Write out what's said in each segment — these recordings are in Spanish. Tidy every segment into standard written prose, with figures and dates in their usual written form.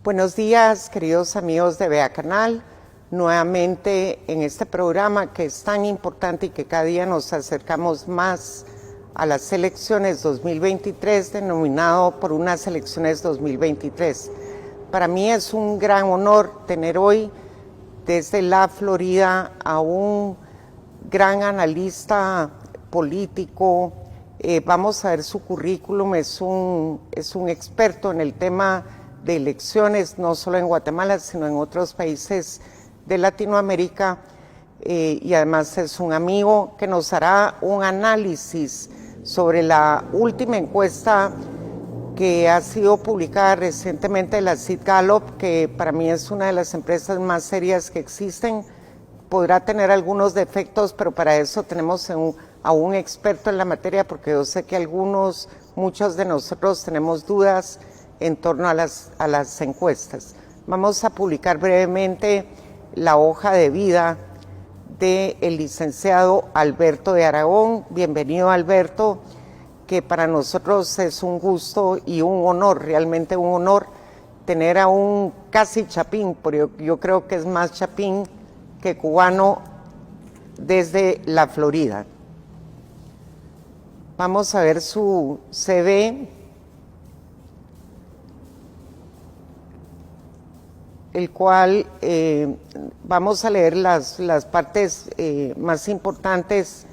Buenos días, queridos amigos de Vea Canal. Nuevamente en este programa que es tan importante y que cada día nos acercamos más a las elecciones 2023, denominado por unas elecciones 2023. Para mí es un gran honor tener hoy desde la Florida a un gran analista político. Vamos a ver su currículum, es un experto en el tema de elecciones, no solo en Guatemala, sino en otros países de Latinoamérica, y además es un amigo que nos hará un análisis sobre la última encuesta que ha sido publicada recientemente de la Sid Gallup, que para mí es una de las empresas más serias que existen. Podrá tener algunos defectos, pero para eso tenemos a un experto en la materia, porque yo sé que muchos de nosotros tenemos dudas en torno a las encuestas. Vamos a publicar brevemente la hoja de vida del licenciado Alberto de Aragón. Bienvenido, Alberto, que para nosotros es un gusto y un honor, realmente un honor, tener a un casi chapín, porque yo creo que es más chapín que cubano, desde la Florida. Vamos a ver su CV, el cual vamos a leer las partes más importantes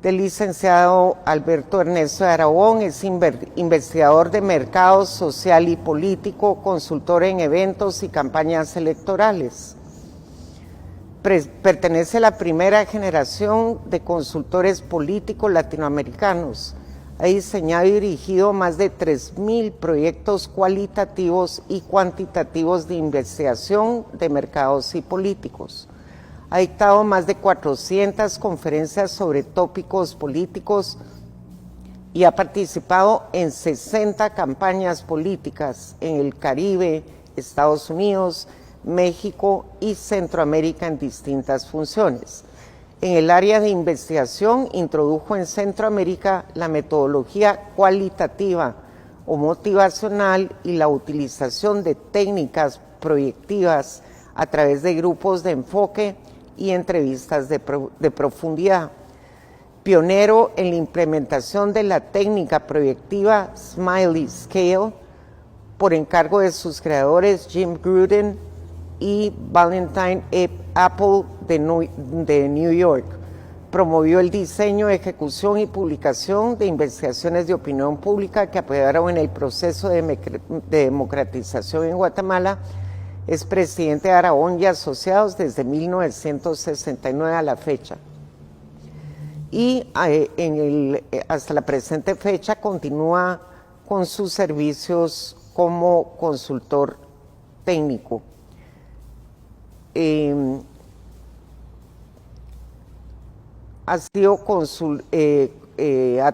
del licenciado Alberto Ernesto de Aragón. Es investigador de mercado social y político, consultor en eventos y campañas electorales. Pertenece a la primera generación de consultores políticos latinoamericanos. Ha diseñado y dirigido más de 3,000 proyectos cualitativos y cuantitativos de investigación de mercados y políticos. Ha dictado más de 400 conferencias sobre tópicos políticos y ha participado en 60 campañas políticas en el Caribe, Estados Unidos, México y Centroamérica en distintas funciones. En el área de investigación introdujo en Centroamérica la metodología cualitativa o motivacional y la utilización de técnicas proyectivas a través de grupos de enfoque y entrevistas de profundidad. Pionero en la implementación de la técnica proyectiva Smiley Scale por encargo de sus creadores Jim Gruden y Valentine Apple de New York. Promovió el diseño, ejecución y publicación de investigaciones de opinión pública que apoyaron en el proceso de democratización en Guatemala. Es presidente de Aragón y Asociados desde 1969 a la fecha. Y hasta la presente fecha continúa con sus servicios como consultor técnico. Ha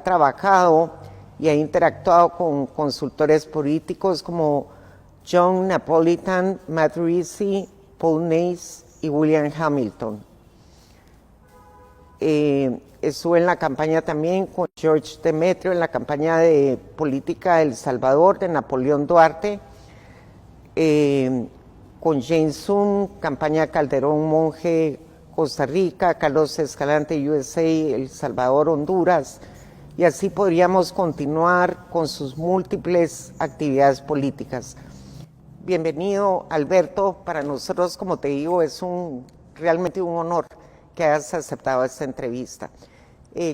trabajado y ha interactuado con consultores políticos como John Napolitan, Matt Rizzi, Paul Nace y William Hamilton. Estuve en la campaña también con George Demetrio, en la campaña de política de El Salvador de Napoleón Duarte, con James Zoom, campaña Calderón Monge, Costa Rica, Carlos Escalante, USA, El Salvador, Honduras, y así podríamos continuar con sus múltiples actividades políticas. Bienvenido, Alberto. Para nosotros, como te digo, es realmente un honor que hayas aceptado esta entrevista.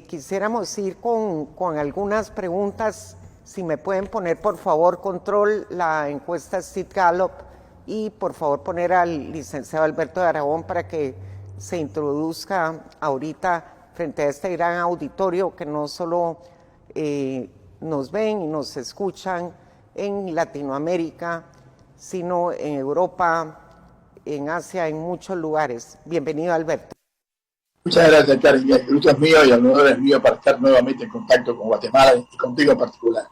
Quisiéramos ir con algunas preguntas. Si me pueden poner, por favor, control, la encuesta Sid Gallup, y por favor poner al licenciado Alberto de Aragón para que se introduzca ahorita frente a este gran auditorio que no solo nos ven y nos escuchan en Latinoamérica, sino en Europa, en Asia, en muchos lugares. Bienvenido, Alberto. Muchas gracias, Karen. El gusto es mío y el honor es mío para estar nuevamente en contacto con Guatemala y contigo en particular.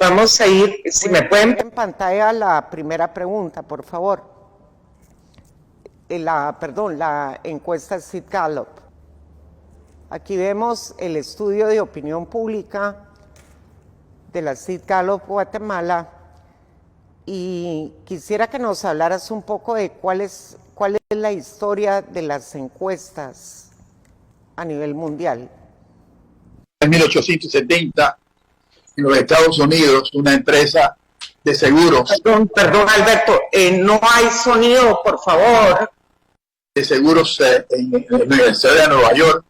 Vamos a ir, si me pueden en pantalla la primera pregunta, por favor. La encuesta Sid Gallup. Aquí vemos el estudio de opinión pública de la Sid Gallup Guatemala, y quisiera que nos hablaras un poco de cuál es la historia de las encuestas a nivel mundial. En 1870, en los Estados Unidos, una empresa de seguros. Perdón Alberto, no hay sonido, por favor. De seguros en la Universidad de Nueva York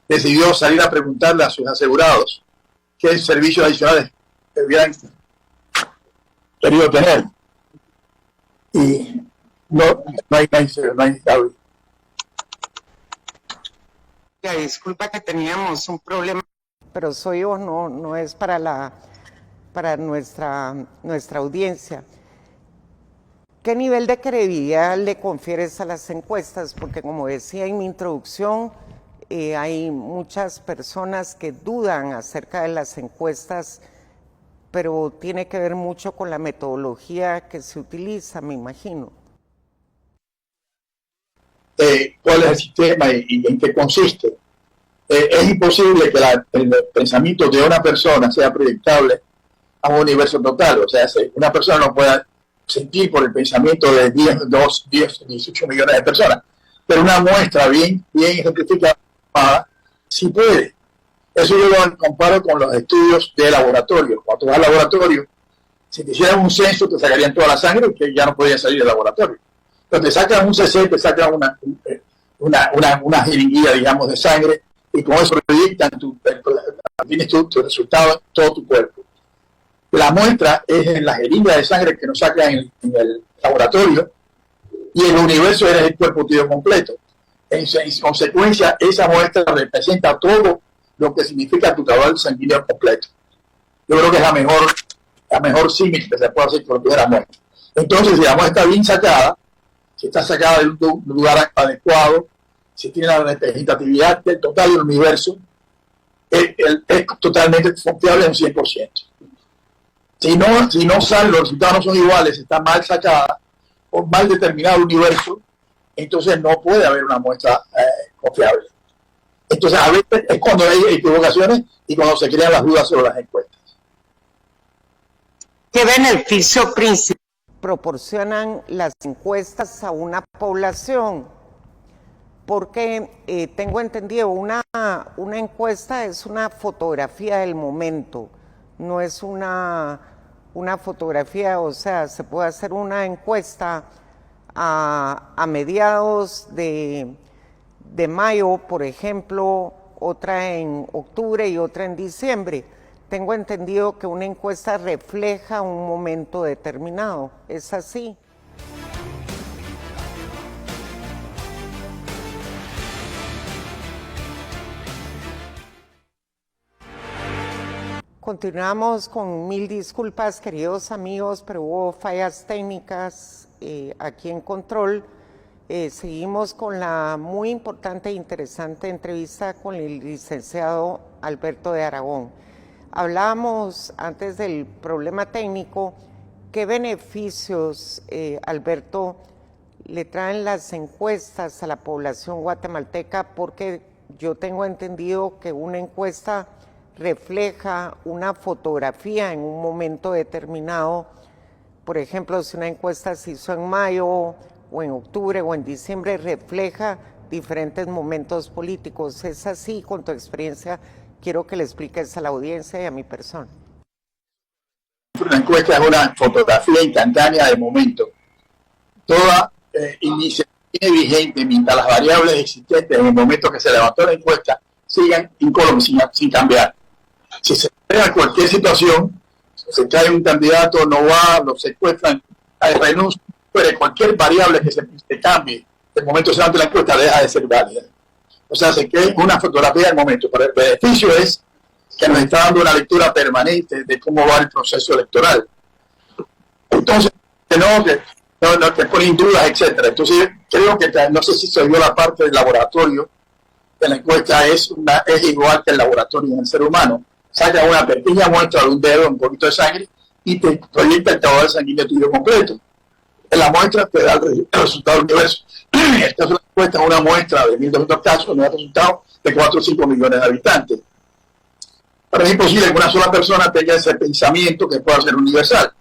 decidió salir a preguntarle a sus asegurados qué servicios adicionales hubieran querido tener. Y no hay audio. Disculpa que teníamos un problema, pero soy yo, no es para nuestra audiencia. ¿Qué nivel de credibilidad le confieres a las encuestas? Porque como decía en mi introducción, hay muchas personas que dudan acerca de las encuestas, pero tiene que ver mucho con la metodología que se utiliza, me imagino. ¿Cuál es el sistema y en qué consiste? Es imposible que el pensamiento de una persona sea proyectable a un universo total. O sea, una persona no puede sentir por el pensamiento de 18 millones de personas, pero una muestra bien ejemplificada sí puede. Eso yo lo comparo con los estudios de laboratorio. Cuando tú vas al laboratorio, si te hicieran un censo, te sacarían toda la sangre que ya no podía salir del laboratorio. Pero te sacan un CC, te sacan una jeringuilla, digamos, de sangre, y con eso proyectan tienes tu resultado en todo tu cuerpo. La muestra es en la jeringa de sangre que nos sacan en el laboratorio, y el universo es el cuerpo tuyo completo. En consecuencia, esa muestra representa todo lo que significa tu caudal sanguíneo completo. Yo creo que es la mejor símil que se puede hacer con la muestra. Entonces, si la muestra está bien sacada, si está sacada de un lugar adecuado, si tiene la representatividad del total del universo, es totalmente confiable en un 100%. Si no sale, los resultados no son iguales, está mal sacada o mal determinado el universo, entonces no puede haber una muestra confiable. Entonces, a veces es cuando hay equivocaciones y cuando se crean las dudas sobre las encuestas. ¿Qué beneficio principal proporcionan las encuestas a una población? Porque tengo entendido, una encuesta es una fotografía del momento, no es una fotografía, o sea, se puede hacer una encuesta a mediados de mayo, por ejemplo, otra en octubre y otra en diciembre. Tengo entendido que una encuesta refleja un momento determinado, ¿es así? Continuamos con mil disculpas, queridos amigos, pero hubo fallas técnicas aquí en control. Seguimos con la muy importante e interesante entrevista con el licenciado Alberto de Aragón. Hablábamos antes del problema técnico. ¿Qué beneficios, Alberto, le traen las encuestas a la población guatemalteca? Porque yo tengo entendido que una encuesta refleja una fotografía en un momento determinado. Por ejemplo, si una encuesta se hizo en mayo o en octubre o en diciembre, refleja diferentes momentos políticos. ¿Es así? Con tu experiencia, quiero que le expliques a la audiencia y a mi persona. Una encuesta es una fotografía instantánea del momento. Toda iniciativa vigente mientras las variables existentes en el momento que se levantó la encuesta sigan incólumes sin cambiar. Si se crea cualquier situación, se cae un candidato, no va, lo secuestran, renuncia, pero cualquier variable que se cambie, el momento que se levanta la encuesta deja de ser válida. O sea, se crea una fotografía del momento, pero el beneficio es que nos está dando una lectura permanente de cómo va el proceso electoral. Entonces, no te ponen dudas, etcétera. Entonces, creo que no sé si se vio la parte del laboratorio de la encuesta, es igual que el laboratorio en el ser humano. Saca una pequeña muestra de un dedo, un poquito de sangre, y te proyecta el caudal sanguíneo tuyo completo. En la muestra te da el resultado del universo. Esta es una encuesta, una muestra de 1.200 casos, me da el resultado de 4 o 5 millones de habitantes. Pero es imposible que una sola persona tenga ese pensamiento que pueda ser universal.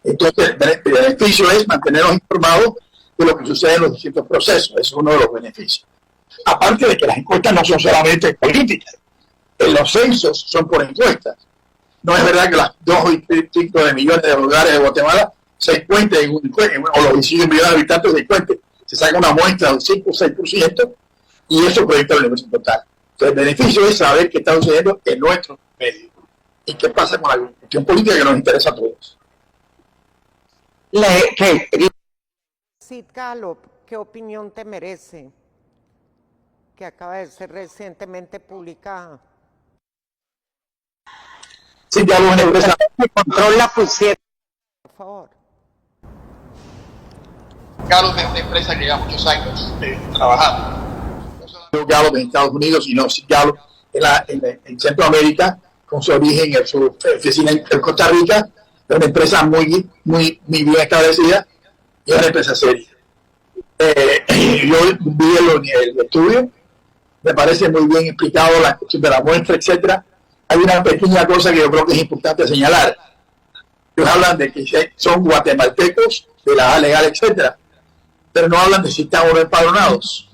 Entonces, el beneficio es mantenernos informados de lo que sucede en los distintos procesos. Eso es uno de los beneficios. Aparte de que las encuestas no son solamente políticas, los censos son por encuestas. No es verdad que las 2,5 millones de hogares de Guatemala se encuentren o los 15 millones de habitantes se encuentren. Se saca una muestra del 5 o 6% y eso proyecta el universo total. Entonces, el beneficio es saber qué está sucediendo en nuestro medio y qué pasa con la cuestión política que nos interesa a todos. Sid Gallup, ¿qué opinión te merece? Que acaba de ser recientemente publicada. Sid Gallup es una empresa que controla pusieron, por favor. Gallup es una empresa que lleva muchos años trabajando. No solo Gallup en Estados Unidos, sino Sid Gallup en Centroamérica, con su origen en su oficina en Costa Rica. Es una empresa muy bien establecida y es una empresa seria. Yo vi el estudio, me parece muy bien explicado la cuestión de la muestra, etcétera. Hay una pequeña cosa que yo creo que es importante señalar. Ellos hablan de que son guatemaltecos, de la edad legal, etcétera, pero no hablan de si están o no empadronados.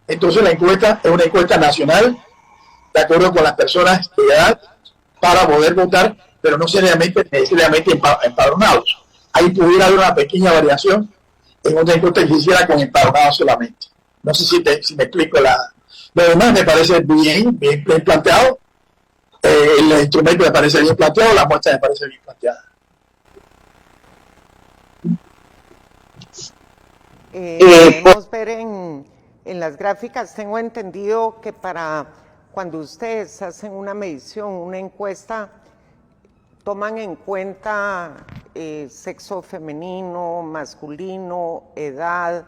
Entonces la encuesta es una encuesta nacional, de acuerdo con las personas de edad, para poder votar, pero no necesariamente empadronados. Ahí pudiera haber una pequeña variación en otra encuesta que se hiciera con empadronados solamente. No sé si me explico. Lo demás me parece bien planteado. El instrumento me parece bien planteado, la muestra me parece bien planteada. Podemos ver en las gráficas, tengo entendido que para cuando ustedes hacen una medición, una encuesta, toman en cuenta sexo femenino, masculino, edad,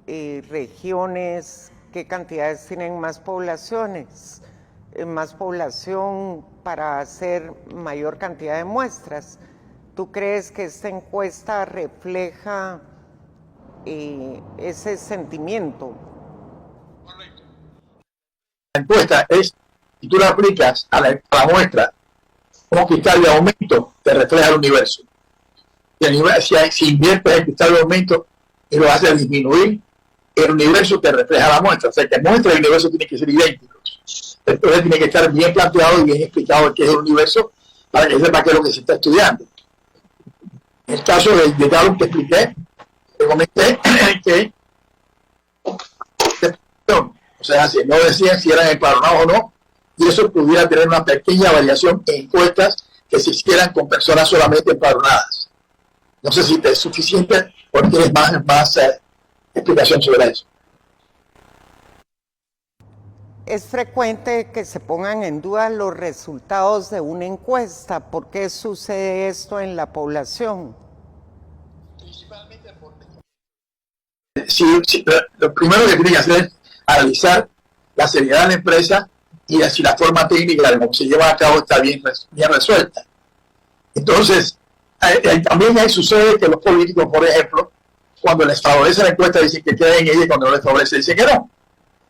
regiones, qué cantidades tienen más poblaciones, más población para hacer mayor cantidad de muestras. ¿Tú crees que esta encuesta refleja ese sentimiento? Correcto. La encuesta es, si tú la aplicas a la muestra, un cristal de aumento te refleja el universo. Si inviertes el cristal de aumento y lo haces disminuir, el universo te refleja la muestra. O sea, que muestra y el universo tienen que ser idénticos. Entonces tiene que estar bien planteado y bien explicado qué es el universo para que sepa qué es lo que se está estudiando. En el caso de Gallup que expliqué, te comenté que o sea, si no decían si eran empadronados o no, y eso pudiera tener una pequeña variación en encuestas que se hicieran con personas solamente empadronadas. No sé si te es suficiente o tienes más explicación sobre eso. Es frecuente que se pongan en duda los resultados de una encuesta. ¿Por qué sucede esto en la población? Principalmente porque lo primero que tiene que hacer es analizar la seriedad de la empresa y si la forma técnica de cómo se lleva a cabo está bien resuelta. Entonces, también sucede que los políticos, por ejemplo, cuando les favorece la encuesta dicen que queden en ella y cuando no les favorece dicen que no.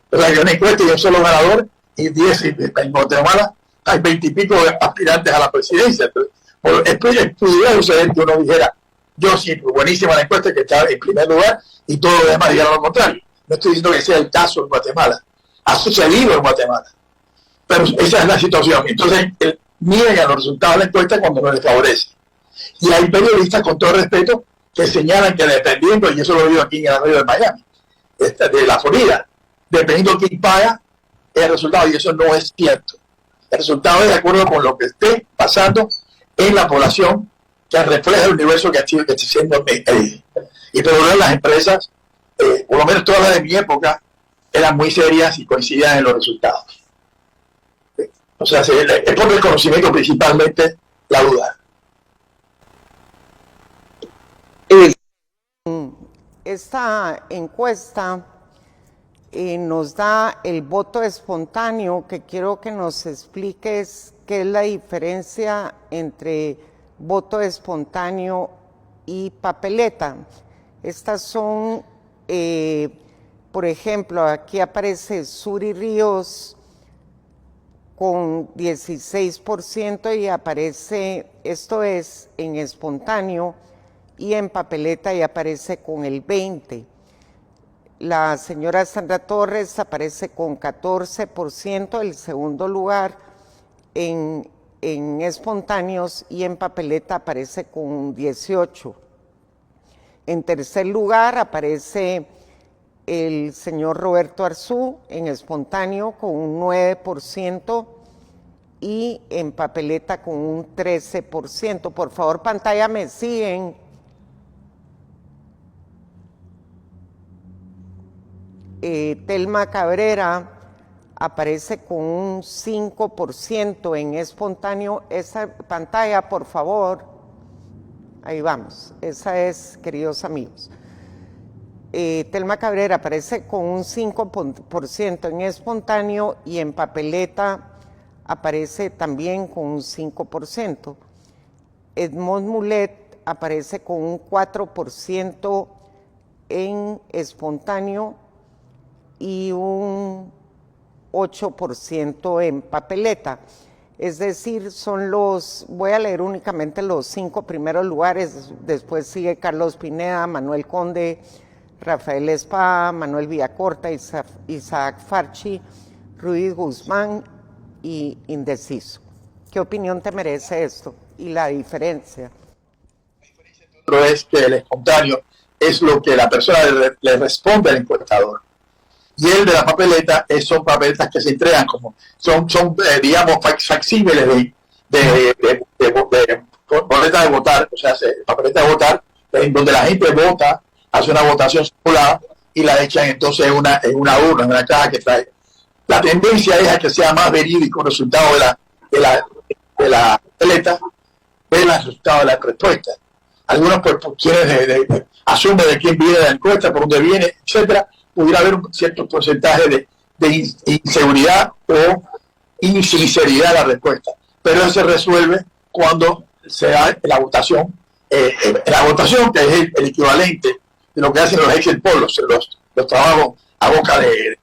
O sea, que una encuesta y un solo ganador y 10 en Guatemala hay 20 y pico aspirantes a la presidencia. Entonces, pudiera suceder que uno dijera, yo sí, buenísima la encuesta que está en primer lugar y todo lo demás dijeron lo contrario. No estoy diciendo que sea el caso en Guatemala. Ha sucedido en Guatemala. Pero esa es la situación. Entonces, miren a los resultados de la encuesta cuando no les favorece. Y hay periodistas, con todo respeto, que señalan que dependiendo, y eso lo digo aquí en el radio de Miami, de la Florida, dependiendo de quién paga, el resultado, y eso no es cierto. El resultado es de acuerdo con lo que esté pasando en la población, que refleja el universo que está siendo medido. Y por lo menos las empresas, por lo menos todas las de mi época, eran muy serias y coincidían en los resultados. O sea, es por el conocimiento principalmente la duda. Esta encuesta nos da el voto espontáneo, que quiero que nos expliques qué es la diferencia entre voto espontáneo y papeleta. Estas son, por ejemplo, aquí aparece Suri Ríos, con 16% y aparece, esto es en espontáneo, y en papeleta y aparece con el 20%. La señora Sandra Torres aparece con 14%, el segundo lugar en espontáneos, y en papeleta aparece con 18%. En tercer lugar aparece el señor Roberto Arzú en espontáneo con un 9% y en papeleta con un 13%. Por favor, pantalla, me siguen. Telma Cabrera aparece con un 5% en espontáneo. Esa pantalla, por favor. Ahí vamos. Esa es, queridos amigos. Telma Cabrera aparece con un 5% en espontáneo y en papeleta aparece también con un 5%. Edmond Mulet aparece con un 4% en espontáneo y un 8% en papeleta. Es decir, son voy a leer únicamente los 5 primeros lugares, después sigue Carlos Pineda, Manuel Conde, Rafael Espada, Manuel Villacorta, Isaac Farchi, Ruiz Guzmán y Indeciso. ¿Qué opinión te merece esto y la diferencia? Pero es que el espontáneo es lo que la persona le responde al encuestador. Y el de la papeleta son papeletas que se entregan como son digamos, facsímiles de boleta de votar, o sea, papeleta de votar, en donde la gente vota, hace una votación circulada y la echan entonces en una urna, en una caja que trae. La tendencia es a que sea más verídico el resultado de la papeleta que el resultado de la respuesta. Algunos por quienes asumen de quién viene la encuesta, por dónde viene, etcétera, pudiera haber un cierto porcentaje de inseguridad o insinceridad de la respuesta. Pero eso se resuelve cuando se da la votación, que es el equivalente de lo que hacen los exit polls, los trabajos a boca de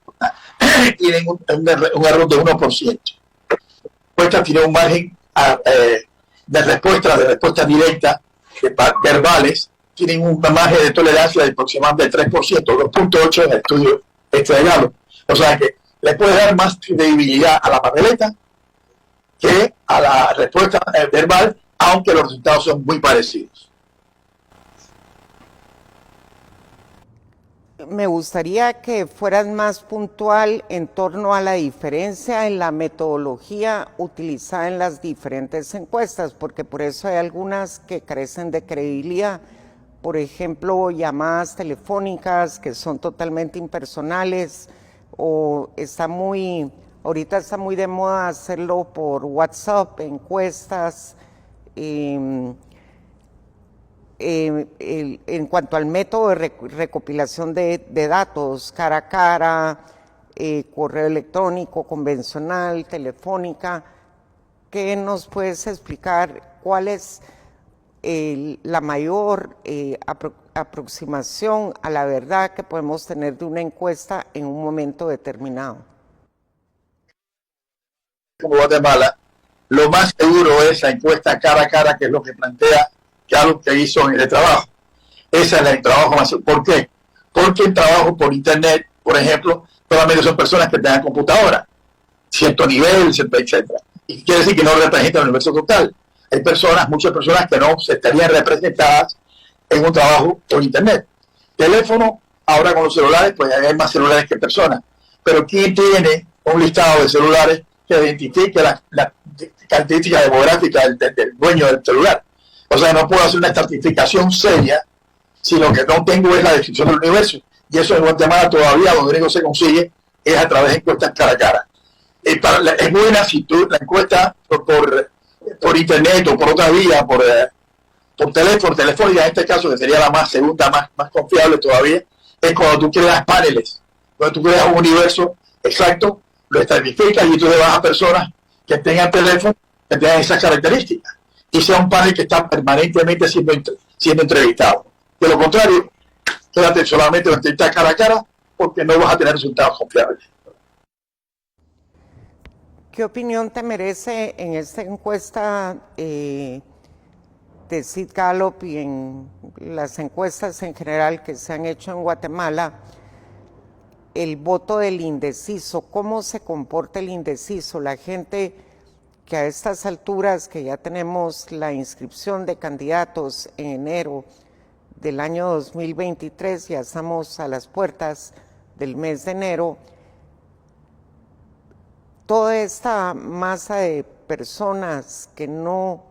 tienen un error de 1%. La respuesta tiene un margen de respuesta directa, verbales, tienen un margen de tolerancia de aproximadamente 3%, 2.8 en el estudio de Gallup. O sea que le puede dar más credibilidad a la papeleta que a la respuesta verbal, aunque los resultados son muy parecidos. Me gustaría que fueras más puntual en torno a la diferencia en la metodología utilizada en las diferentes encuestas, porque por eso hay algunas que carecen de credibilidad. Por ejemplo, llamadas telefónicas que son totalmente impersonales, o ahorita está muy de moda hacerlo por WhatsApp, encuestas. En cuanto al método de recopilación de datos, cara a cara, correo electrónico, convencional, telefónica, ¿qué nos puedes explicar? ¿Cuál es la mayor aproximación a la verdad que podemos tener de una encuesta en un momento determinado? Como Guatemala, lo más seguro es la encuesta cara a cara, que es lo que plantea Gallup, que hizo en el trabajo. Ese es el trabajo más seguro. ¿Por qué? Porque el trabajo por internet, por ejemplo, solamente son personas que tengan computadora, cierto nivel, etcétera. Y quiere decir que no representa el universo total. Hay muchas personas que no se estarían representadas en un trabajo por internet. Teléfono, ahora con los celulares, pues hay más celulares que personas. Pero ¿quién tiene un listado de celulares que identifique la característica demográfica del dueño del celular? O sea, no puedo hacer una estratificación seria si lo que no tengo es la descripción del universo. Y eso en Guatemala todavía, donde único se consigue, es a través de encuestas cara a cara. Es buena si tú la encuesta por internet o por otra vía, por telefónica en este caso, que sería la segunda más confiable todavía, es cuando tú creas paneles, cuando tú creas un universo exacto, lo estratificas y tú le vas a personas que tengan teléfono, que tengan esas características, y sea un panel que está permanentemente siendo entrevistado. De lo contrario, quédate solamente en entrevistas cara a cara, porque no vas a tener resultados confiables. ¿Qué opinión te merece en esta encuesta de Sid Gallup y en las encuestas en general que se han hecho en Guatemala, el voto del indeciso? ¿Cómo se comporta el indeciso? La gente que a estas alturas, que ya tenemos la inscripción de candidatos en enero del año 2023, ya estamos a las puertas del mes de enero, toda esta masa de personas que no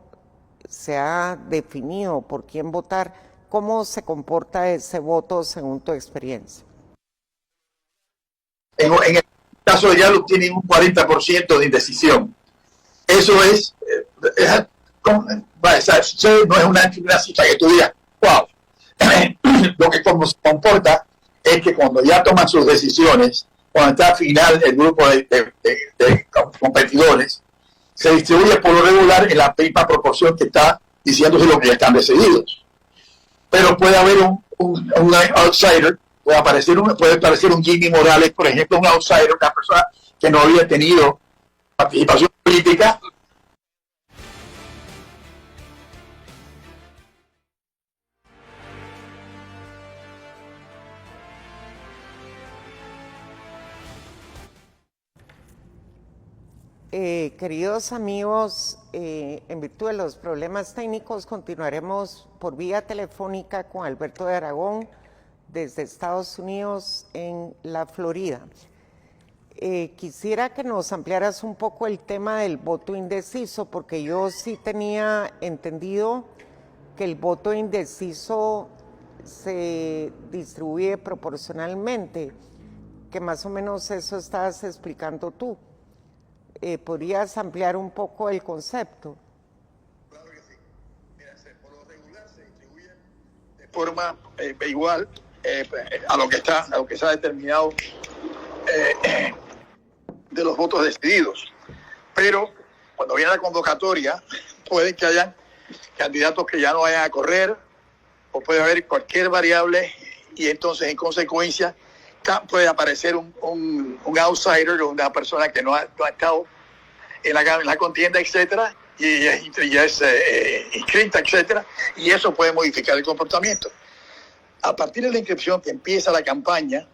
se ha definido por quién votar, ¿cómo se comporta ese voto según tu experiencia? En el caso de Gallup tienen un 40% de indecisión. Eso no es una cifra que tú digas, wow. Lo que como se comporta es que cuando ya toman sus decisiones, cuando está al final el grupo de competidores, se distribuye por lo regular en la misma proporción que está diciéndose lo que ya están decididos. Pero puede haber un outsider, puede aparecer un Jimmy Morales, por ejemplo, un outsider, una persona que no había tenido participación política. Queridos amigos, en virtud de los problemas técnicos, continuaremos por vía telefónica con Alberto de Aragón desde Estados Unidos en la Florida. Quisiera que nos ampliaras un poco el tema del voto indeciso, porque yo sí tenía entendido que el voto indeciso se distribuye proporcionalmente, que más o menos eso estás explicando tú. ¿Podrías ampliar un poco el concepto? Claro que sí. Mira, por lo regular se distribuye de forma igual a lo que se ha determinado de los votos decididos. Pero cuando viene la convocatoria, puede que haya candidatos que ya no vayan a correr, o puede haber cualquier variable, y entonces en consecuencia puede aparecer un outsider, o una persona que no ha estado en la contienda, etcétera, y ya es inscrita, etcétera, y eso puede modificar el comportamiento. A partir de la inscripción que empieza la campaña,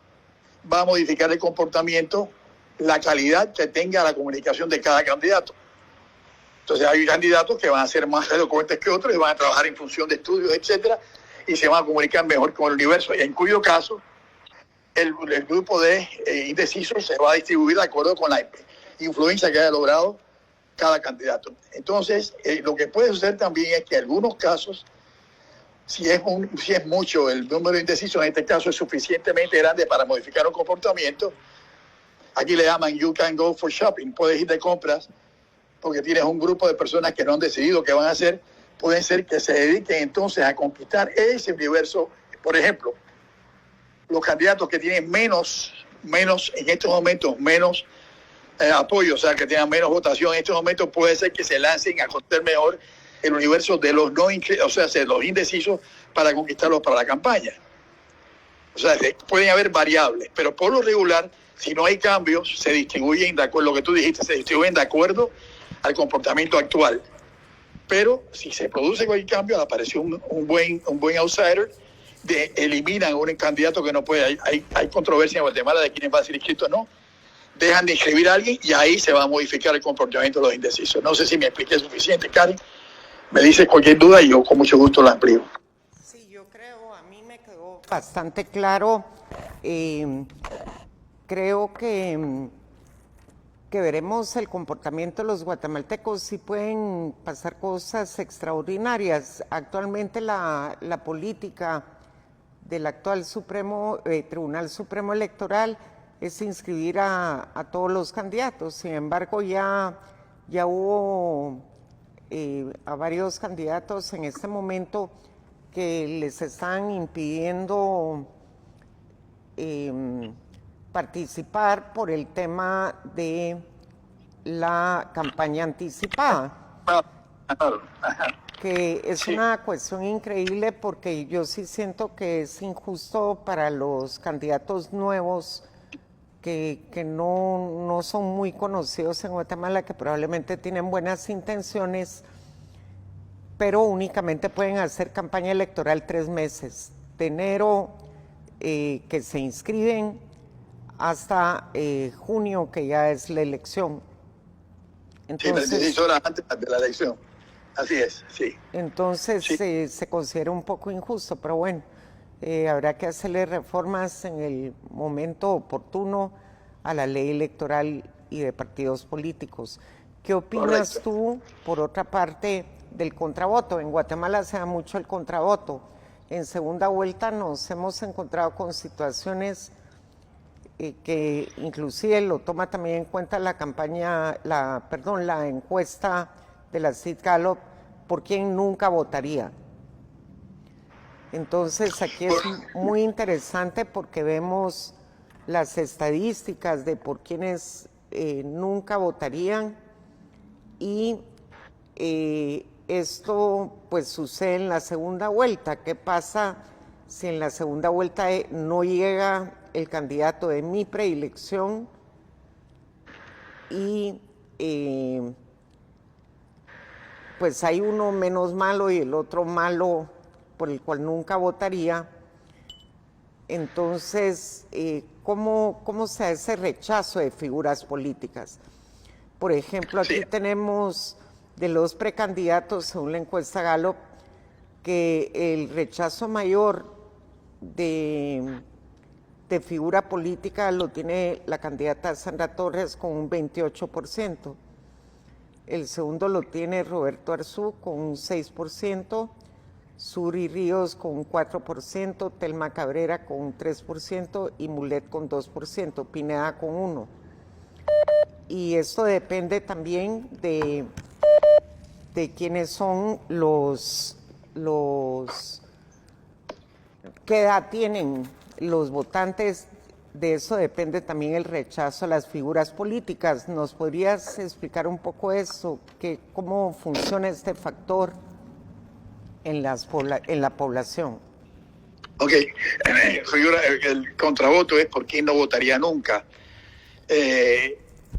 va a modificar el comportamiento, la calidad que tenga la comunicación de cada candidato. Entonces hay candidatos que van a ser más elocuentes que otros y van a trabajar en función de estudios, etcétera, y se van a comunicar mejor con el universo, y en cuyo caso el grupo de indecisos se va a distribuir de acuerdo con la influencia que haya logrado cada candidato. Entonces, lo que puede suceder también es que en algunos casos, si es mucho el número de indecisos, en este caso es suficientemente grande para modificar un comportamiento, aquí le llaman you can go for shopping, puedes ir de compras porque tienes un grupo de personas que no han decidido qué van a hacer, pueden ser que se dediquen entonces a conquistar ese universo. Por ejemplo, los candidatos que tienen menos en estos momentos, menos apoyo, o sea, que tengan menos votación en estos momentos, puede ser que se lancen a conocer mejor el universo de los los indecisos para conquistarlos para la campaña. O sea, pueden haber variables, pero por lo regular, si no hay cambios, se distribuyen de acuerdo a lo que tú dijiste, se distribuyen de acuerdo al comportamiento actual. Pero si se produce cualquier cambio, apareció un buen outsider, eliminan a un candidato que no puede. Hay controversia en Guatemala de quién va a ser inscrito o no. Dejan de inscribir a alguien y ahí se va a modificar el comportamiento de los indecisos. No sé si me expliqué suficiente, Karen. Me dice cualquier duda y yo con mucho gusto la amplío. Sí, yo creo, a mí me quedó bastante claro. Creo que veremos el comportamiento de los guatemaltecos. Sí pueden pasar cosas extraordinarias. Actualmente la política del actual Tribunal Supremo Electoral es inscribir a todos los candidatos. Sin embargo, ya hubo a varios candidatos en este momento que les están impidiendo participar por el tema de la campaña anticipada, que es una cuestión increíble, porque yo sí siento que es injusto para los candidatos nuevos que no son muy conocidos en Guatemala, que probablemente tienen buenas intenciones, pero únicamente pueden hacer campaña electoral 3 meses, de enero que se inscriben hasta junio, que ya es la elección. Entonces, sí, 36 horas antes de la elección. Así es, sí. Entonces sí. Se considera un poco injusto, pero bueno, habrá que hacerle reformas en el momento oportuno a la ley electoral y de partidos políticos. ¿Qué opinas Correcto. tú, por otra parte, del contravoto? En Guatemala se da mucho el contravoto. En segunda vuelta nos hemos encontrado con situaciones que inclusive lo toma también en cuenta la encuesta de la Sid Gallup, por quién nunca votaría. Entonces aquí es muy interesante porque vemos las estadísticas de por quienes nunca votarían, y esto pues sucede en la segunda vuelta. ¿Qué pasa si en la segunda vuelta no llega el candidato de mi predilección y pues hay uno menos malo y el otro malo por el cual nunca votaría? Entonces, ¿cómo se da ese rechazo de figuras políticas? Por ejemplo, aquí tenemos de los precandidatos, según la encuesta Gallup, que el rechazo mayor de figura política lo tiene la candidata Sandra Torres con un 28%. El segundo lo tiene Roberto Arzú con un 6%, Suri Ríos con un 4%, Telma Cabrera con un 3% y Mulet con 2%, Pineda con 1%. Y esto depende también de quiénes son qué edad tienen los votantes. De eso depende también el rechazo a las figuras políticas. ¿Nos podrías explicar un poco eso? ¿Cómo funciona este factor en la población? Ok, el contravoto es por quién no votaría nunca.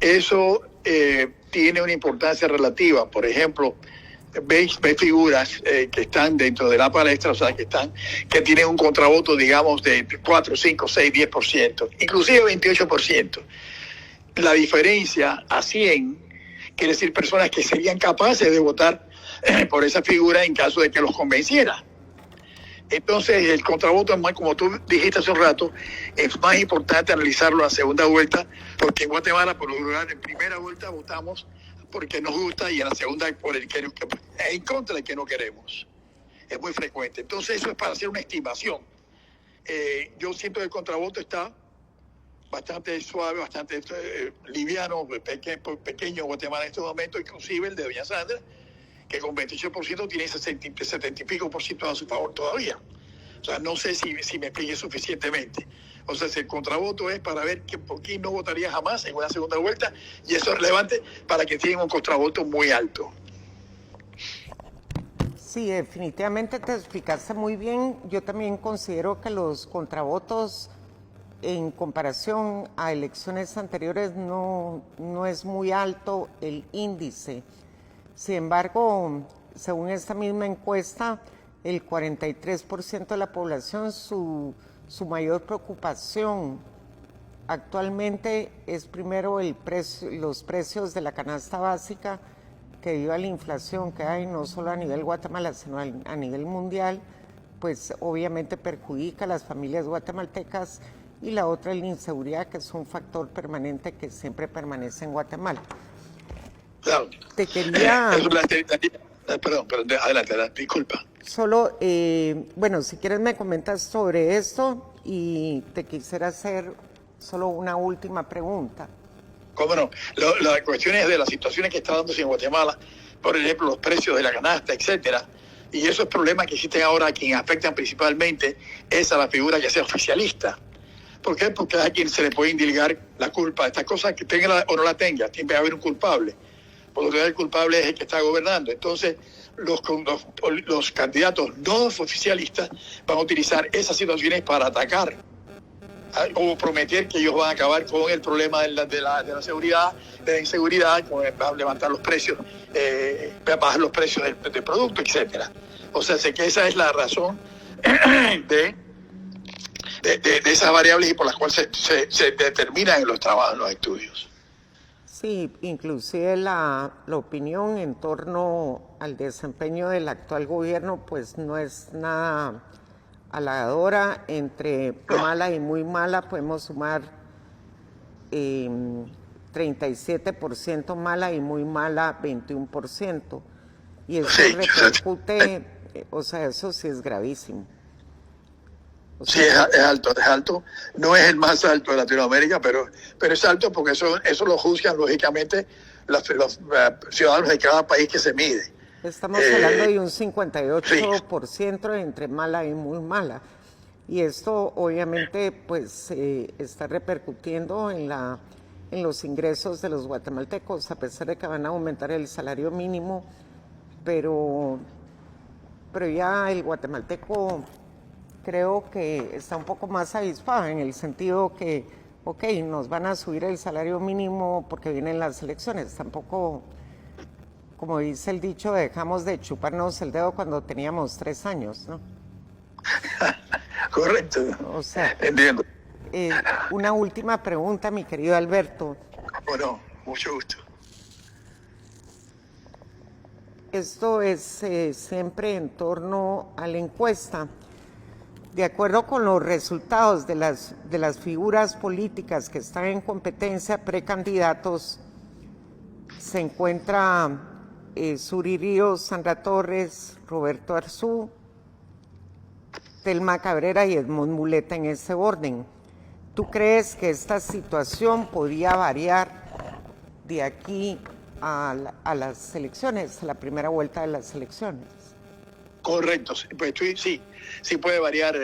Eso tiene una importancia relativa. Por ejemplo, veis figuras que están dentro de la palestra, o sea, que tienen un contravoto, digamos, de 4, 5, 6, 10%, inclusive 28%. La diferencia a 100 quiere decir personas que serían capaces de votar por esa figura en caso de que los convenciera. Entonces, el contravoto, como tú dijiste hace un rato, es más importante analizarlo en la segunda vuelta, porque en Guatemala, por lo general, en primera vuelta votamos porque nos gusta y en la segunda por el que en contra del que no queremos. Es muy frecuente. Entonces, eso es para hacer una estimación. Yo siento que el contravoto está bastante suave, bastante liviano, pequeño en Guatemala en este momento, inclusive el de doña Sandra, que con 28% tiene 70 y pico por ciento a su favor todavía. O sea, no sé si me expliqué suficientemente. O sea, si el contravoto es para ver por quién no votaría jamás en una segunda vuelta, y eso es relevante para que tengan un contravoto muy alto. Sí, definitivamente te explicaste muy bien. Yo también considero que los contravotos en comparación a elecciones anteriores no es muy alto el índice. Sin embargo, según esta misma encuesta, el 43% de la población, su mayor preocupación actualmente es primero los precios de la canasta básica, que debido a la inflación que hay no solo a nivel Guatemala, sino a nivel mundial, pues obviamente perjudica a las familias guatemaltecas, y la otra es la inseguridad, que es un factor permanente que siempre permanece en Guatemala. Claro. Te quería... Perdón, adelante, disculpa. Solo, bueno, si quieres me comentas sobre esto, y te quisiera hacer solo una última pregunta. ¿Cómo no? La cuestión es de las situaciones que está dándose en Guatemala, por ejemplo, los precios de la canasta, etcétera, y esos problemas que existen ahora, a quien afectan principalmente es a la figura que sea oficialista. ¿Por qué? Porque a quien se le puede indilgar la culpa de estas cosas, que tenga o no la tenga, siempre va a haber un culpable. Por lo tanto, el culpable es el que está gobernando. Entonces, los candidatos no oficialistas van a utilizar esas situaciones para atacar o prometer que ellos van a acabar con el problema de la seguridad, de la inseguridad, con levantar los precios, bajar los precios del producto, etcétera. O sea, sé que esa es la razón de esas variables y por las cuales se determinan en los trabajos, en los estudios. Sí, inclusive la opinión en torno al desempeño del actual gobierno pues no es nada halagadora. Entre mala y muy mala podemos sumar 37% mala y muy mala 21%. Y eso Sí, repercute, o sea, eso sí es gravísimo. O sí, sea, es alto. No es el más alto de Latinoamérica, pero es alto porque eso lo juzgan lógicamente los ciudadanos de cada país que se mide. estamos hablando de un 58% entre mala y muy mala. Y esto obviamente pues está repercutiendo en los ingresos de los guatemaltecos, a pesar de que van a aumentar el salario mínimo, pero ya el guatemalteco creo que está un poco más avispado en el sentido que, ok, nos van a subir el salario mínimo porque vienen las elecciones. Tampoco, como dice el dicho, dejamos de chuparnos el dedo cuando teníamos 3 años, ¿no? Correcto. O sea, entiendo. Una última pregunta, mi querido Alberto. Bueno, mucho gusto. Esto es siempre en torno a la encuesta. De acuerdo con los resultados de las figuras políticas que están en competencia, precandidatos, se encuentra Suri Ríos, Sandra Torres, Roberto Arzú, Telma Cabrera y Edmond Muleta en ese orden. ¿Tú crees que esta situación podría variar de aquí a las elecciones, a la primera vuelta de las elecciones? Correcto, pues sí puede variar,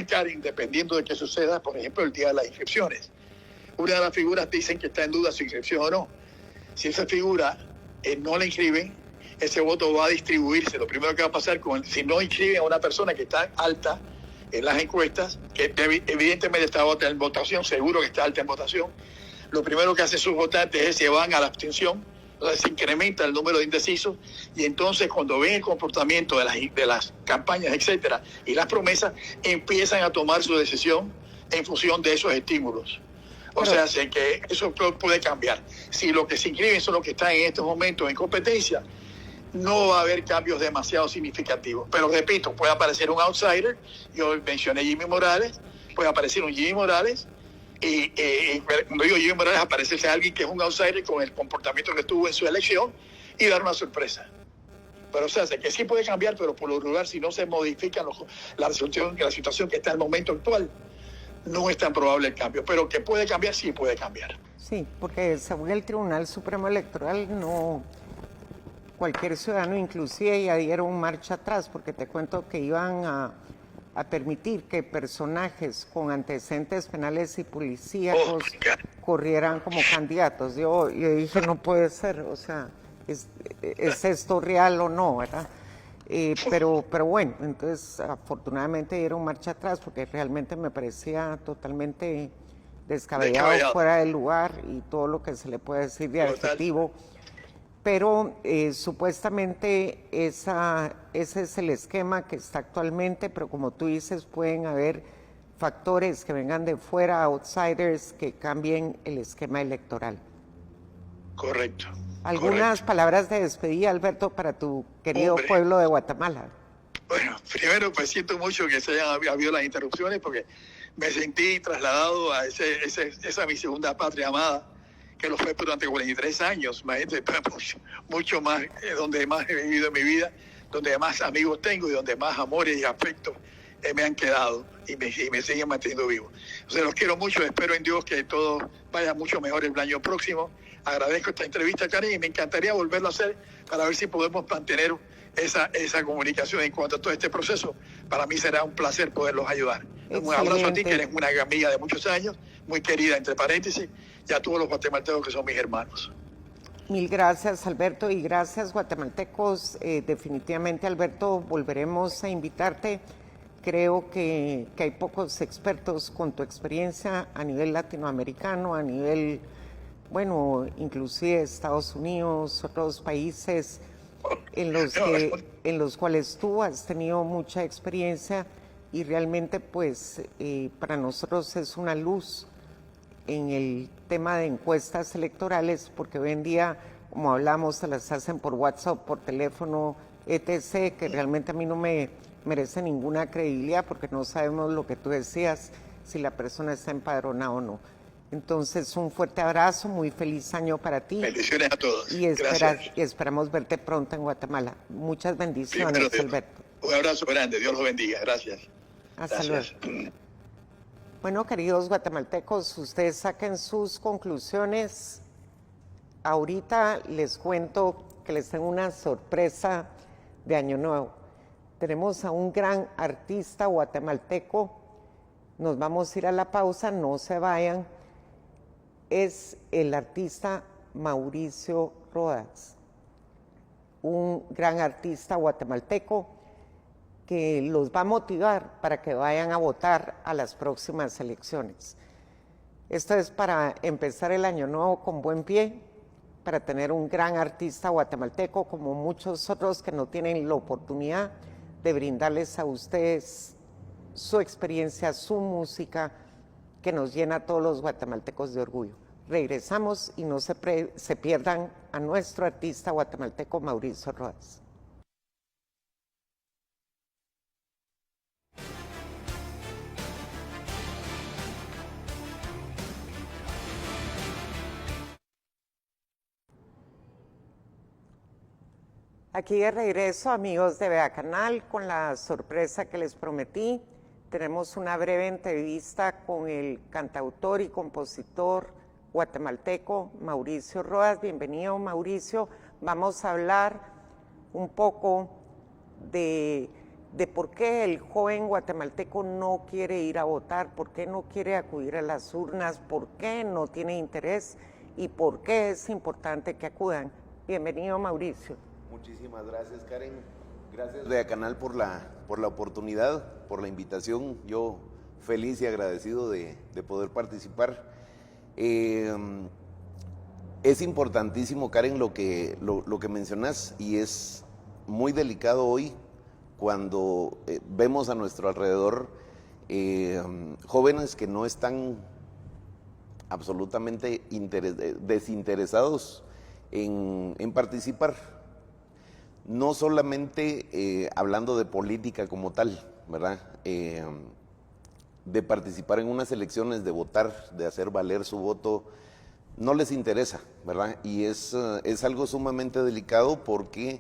Karen, dependiendo de qué suceda, por ejemplo, el día de las inscripciones. Una de las figuras dicen que está en duda su inscripción o no. Si esa figura no la inscriben, ese voto va a distribuirse. Lo primero que va a pasar si no inscriben a una persona que está alta en las encuestas, que evidentemente está en votación, seguro que está alta en votación, lo primero que hacen sus votantes es se van a la abstención. Entonces se incrementa el número de indecisos y entonces cuando ven el comportamiento de las campañas, etcétera, y las promesas, empiezan a tomar su decisión en función de esos estímulos. O sea, que eso puede cambiar. Si lo que se inscriben son los que están en estos momentos en competencia, no va a haber cambios demasiado significativos. Pero repito, puede aparecer un outsider. Yo mencioné Jimmy Morales, puede aparecer un Jimmy Morales. Y cuando digo Jimmy Morales, aparecerse alguien que es un outsider con el comportamiento que tuvo en su elección y dar una sorpresa. Pero o sea, que sí puede cambiar, pero por lo regular, si no se modifica la situación que está en el momento actual, no es tan probable el cambio. Pero que puede cambiar, sí puede cambiar. Sí, porque según el Tribunal Supremo Electoral, no cualquier ciudadano, inclusive ya dieron marcha atrás, porque te cuento que iban a permitir que personajes con antecedentes penales y policíacos corrieran como candidatos. Yo dije, no puede ser, o sea, ¿es esto real o no, verdad? Pero bueno, entonces afortunadamente dieron marcha atrás porque realmente me parecía totalmente descabellado, fuera de lugar y todo lo que se le puede decir de adjetivo. Pero supuestamente ese es el esquema que está actualmente, pero como tú dices, pueden haber factores que vengan de fuera, outsiders, que cambien el esquema electoral. Correcto. Algunas palabras de despedida, Alberto, para tu querido pueblo de Guatemala. Bueno, primero pues siento mucho que se hayan habido las interrupciones porque me sentí trasladado a esa mi segunda patria amada, que lo fue durante 43 años, mucho más, donde más he vivido en mi vida, donde más amigos tengo y donde más amores y afectos me han quedado y me siguen manteniendo vivo. O sea, los quiero mucho, espero en Dios que todo vaya mucho mejor el año próximo. Agradezco esta entrevista, Karen, y me encantaría volverlo a hacer para ver si podemos mantener esa comunicación en cuanto a todo este proceso. Para mí será un placer poderlos ayudar. Excelente. Un abrazo a ti, que eres una amiga de muchos años, muy querida, entre paréntesis, y a todos los guatemaltecos que son mis hermanos. Mil gracias, Alberto, y gracias, guatemaltecos. Definitivamente, Alberto, volveremos a invitarte creo que hay pocos expertos con tu experiencia a nivel latinoamericano, a nivel, bueno, inclusive Estados Unidos, otros países en los cuales tú has tenido mucha experiencia y realmente pues para nosotros es una luz en el tema de encuestas electorales, porque hoy en día, como hablamos, se las hacen por WhatsApp, por teléfono, etc., que realmente a mí no me merece ninguna credibilidad porque no sabemos lo que tú decías, si la persona está empadronada o no. Entonces, un fuerte abrazo, muy feliz año para ti. Bendiciones a todos. Y esperamos verte pronto en Guatemala. Muchas bendiciones, Sí, Alberto. Un abrazo grande, Dios los bendiga. Gracias. Hasta luego. Bueno, queridos guatemaltecos, ustedes saquen sus conclusiones. Ahorita les cuento que les tengo una sorpresa de Año Nuevo. Tenemos a un gran artista guatemalteco. Nos vamos a ir a la pausa, no se vayan. Es el artista Mauricio Rodas, un gran artista guatemalteco que los va a motivar para que vayan a votar a las próximas elecciones. Esto es para empezar el año nuevo con buen pie, para tener un gran artista guatemalteco como muchos otros que no tienen la oportunidad de brindarles a ustedes su experiencia, su música, que nos llena a todos los guatemaltecos de orgullo. Regresamos y no se pierdan a nuestro artista guatemalteco Mauricio Rodas. Aquí de regreso, amigos de Vea Canal, con la sorpresa que les prometí. Tenemos una breve entrevista con el cantautor y compositor guatemalteco Mauricio Rodas. Bienvenido, Mauricio. Vamos a hablar un poco de por qué el joven guatemalteco no quiere ir a votar, por qué no quiere acudir a las urnas, por qué no tiene interés y por qué es importante que acudan. Bienvenido, Mauricio. Muchísimas gracias, Karen. Gracias Vea Canal por la oportunidad, por la invitación. Yo feliz y agradecido de poder participar. Es importantísimo, Karen, lo que mencionas, y es muy delicado hoy cuando vemos a nuestro alrededor jóvenes que no están absolutamente desinteresados en participar. No solamente hablando de política como tal, ¿verdad? De participar en unas elecciones, de votar, de hacer valer su voto, no les interesa, ¿verdad? Y es algo sumamente delicado porque